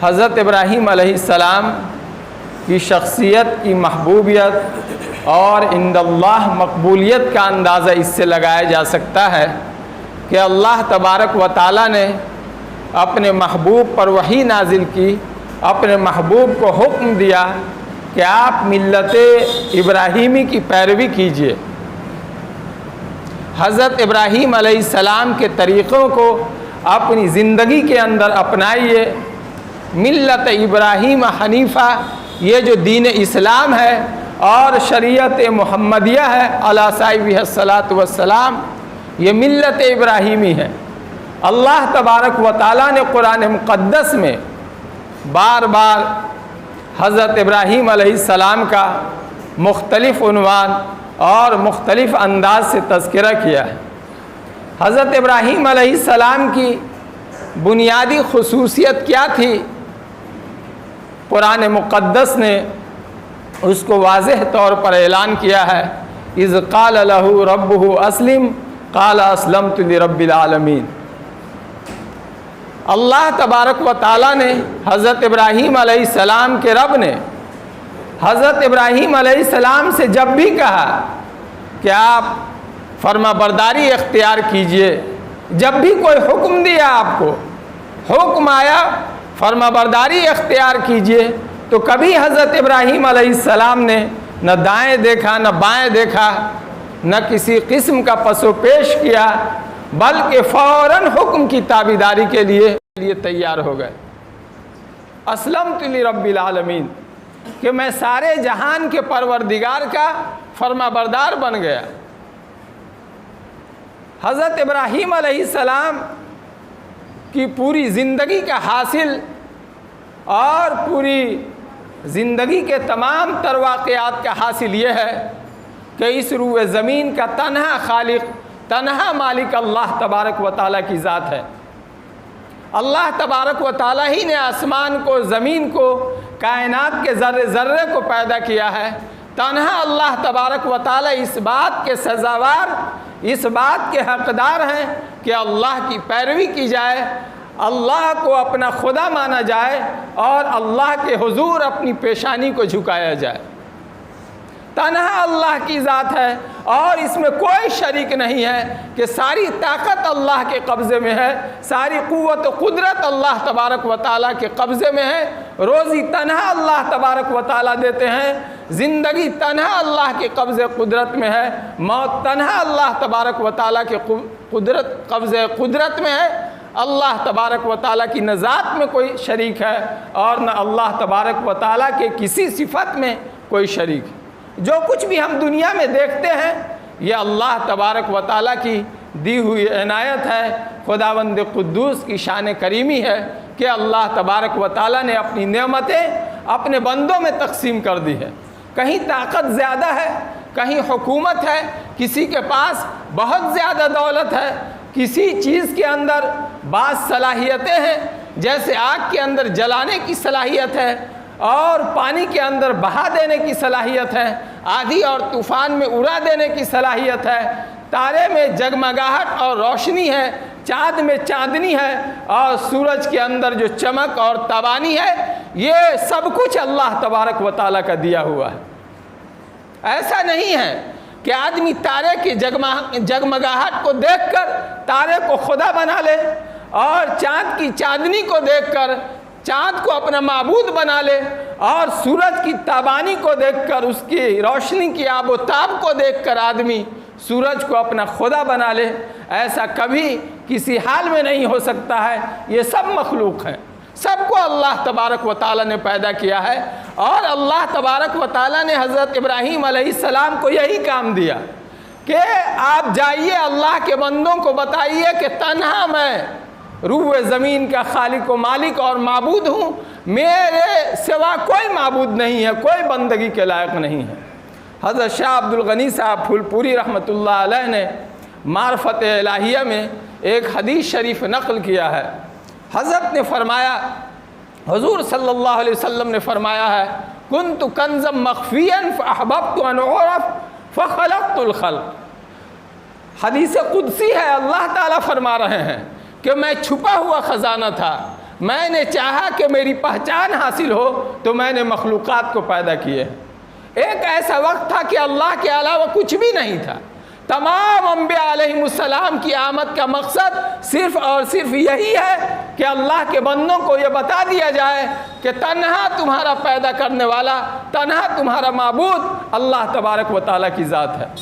हज़रत इब्राहीम अलैहिस्सलाम की शख्सियत की महबूबियत और इंदल्लाह मकबूलियत का अंदाज़ा इससे लगाया जा सकता है कि अल्लाह तबारक व तआला ने अपने महबूब पर वही नाजिल की, अपने महबूब को हुक्म दिया कि आप मिल्लत इब्राहीमी की पैरवी कीजिए, हज़रत इब्राहीम अलैहिस्सलाम के तरीक़ों को अपनी ज़िंदगी के अंदर अपनाइए। मिल्लत इब्राहीम हनीफ़ा, ये जो दीन इस्लाम है और शरीयत मुहम्मदिया है अला साहिबिहस्सलातु वस्सलाम, ये मिल्लत इब्राहीमी है। अल्लाह तबारक व तआला ने कुरान मुक़द्दस में बार बार हज़रत इब्राहीम अलैहिस्सलाम का मुख्तलिफ़ उन्वान और मुख्तलिफ़ अंदाज से तज़किरा किया है। हज़रत इब्राहीम अलैहिस्सलाम की बुनियादी खुसूसियत क्या थी, कुरान मुक़द्दस ने उसको वाज़ेह तौर पर ऐलान किया है। इज़ क़ाल लहू रब्बुहु अस्लिम क़ाल अस्लमतु लिरब्बिल आलमीन। अल्लाह तबारक व तआला ने हज़रत इब्राहीम अलैहिस्सलाम के रब ने हज़रत इब्राहीम अलैहिस्सलाम से जब भी कहा कि आप फर्माबरदारी इख्तियार कीजिए, जब भी कोई हुक्म दिया, आपको हुक्म आया फर्माबरदारी इख्तियार कीजिए, तो कभी हज़रत इब्राहीम अलैहिस्सलाम ने न दाएं देखा न बाएं देखा, न किसी किस्म का पसोपेश किया, बल्कि फ़ौरन हुक्म की ताबीदारी के लिए तैयार हो गए। अस्लमतु लिरब्बिल आलमीन, कि मैं सारे जहान के परवरदिगार का फर्माबरदार बन गया। हज़रत इब्राहीम अलैहिस्सलाम की पूरी ज़िंदगी का हासिल और पूरी ज़िंदगी के तमाम तर वाक़यात का हासिल ये है कि इस रूए ज़मीन का तन्हा खालिक, तन्हा मालिक अल्लाह तबारक व तआला की ज़ात है। अल्लाह तबारक व तआला ही ने आसमान को, ज़मीन को, कायनात के ज़र्रे ज़र्रे को पैदा किया है। तन्हा अल्लाह तबारक व तआला इस बात के सज़ावार, इस बात के हक़दार हैं कि अल्लाह की पैरवी की जाए, अल्लाह को अपना खुदा माना जाए और अल्लाह के हुजूर अपनी पेशानी को झुकाया जाए। तन्हा अल्लाह की ज़ात है और इसमें कोई शरीक नहीं है कि सारी ताकत अल्लाह के कब्ज़े में है, सारी क़ुव्वत क़ुदरत अल्लाह तबारक व तआला के कब्ज़े में है। रोज़ी तन्हा अल्लाह तबारक व तआला देते हैं, ज़िंदगी तन्हा अल्लाह के कब्ज़े क़ुदरत में है, मौत तन्हा अल्लाह तबारक व तआला के कब्ज़े क़ुदरत में है। अल्लाह तबारक व तआला की न ज़ात में कोई शरीक है और न अल्लाह तबारक व तआला के किसी सिफ़त में कोई शरीक है। जो कुछ भी हम दुनिया में देखते हैं ये अल्लाह तबारक व तआला की दी हुई इनायत है, खुदावंद कुद्दूस की शान करीमी है कि अल्लाह तबारक व तआला ने अपनी नेमतें अपने बंदों में तकसीम कर दी है। कहीं ताकत ज़्यादा है, कहीं हुकूमत है, किसी के पास बहुत ज़्यादा दौलत है, किसी चीज़ के अंदर बाज़ सलाहियतें हैं, जैसे आग के अंदर जलाने की सलाहियत है और पानी के अंदर बहा देने की सलाहियत है, आंधी और तूफ़ान में उड़ा देने की सलाहियत है, तारे में जगमगाहट और रोशनी है, चाँद में चाँदनी है और सूरज के अंदर जो चमक और तवानी है, ये सब कुछ अल्लाह तबारक व तआला का दिया हुआ है। ऐसा नहीं है कि आदमी तारे की जगमगाहट को देखकर तारे को खुदा बना ले और चाँद की चाँदनी को देखकर चाँद को अपना माबूद बना ले और सूरज की ताबानी को देखकर, उसकी रोशनी की आबोताब को देखकर आदमी सूरज को अपना खुदा बना ले। ऐसा कभी किसी हाल में नहीं हो सकता है। ये सब मखलूक हैं, सबको अल्लाह तबारक व तआला ने पैदा किया है और अल्लाह तबारक व तआला ने हज़रत इब्राहीम अलैहिस्सलाम को यही काम दिया कि आप जाइए अल्लाह के बंदों को बताइए कि तन्हा मैं रूह ज़मीन का खालिक व मालिक और माबूद हूँ, मेरे सिवा कोई माबूद नहीं है, कोई बंदगी के लायक नहीं है। हज़रत शाह अब्दुल गनी साहब फुलपुरी रहमतुल्लाह अलैह ने मारफत इलाहिया में एक हदीस शरीफ नक़ल किया है। हज़रत ने फरमाया, हुज़ूर सल्लल्लाहु अलैहि वसल्लम ने फरमाया है, कुन्तु कंज़म मख़फ़ियन फ़अहबब्तु अन उअरफ़ फ़ख़लक़तुल ख़ल्क़। हदीस कुदसी है, अल्लाह ताला फरमा रहे हैं कि मैं छुपा हुआ ख़जाना था, मैंने चाहा कि मेरी पहचान हासिल हो तो मैंने मखलूक़ात को पैदा किए। एक ऐसा वक्त था कि अल्लाह के अलावा कुछ भी नहीं था। तमाम अंबिया अलैहिमुस्सलाम की आमद का मकसद सिर्फ़ और सिर्फ यही है कि अल्लाह के बंदों को ये बता दिया जाए कि तन्हा तुम्हारा पैदा करने वाला, तन्हा तुम्हारा माबूद अल्लाह तबारक व तआला की ज़ात है।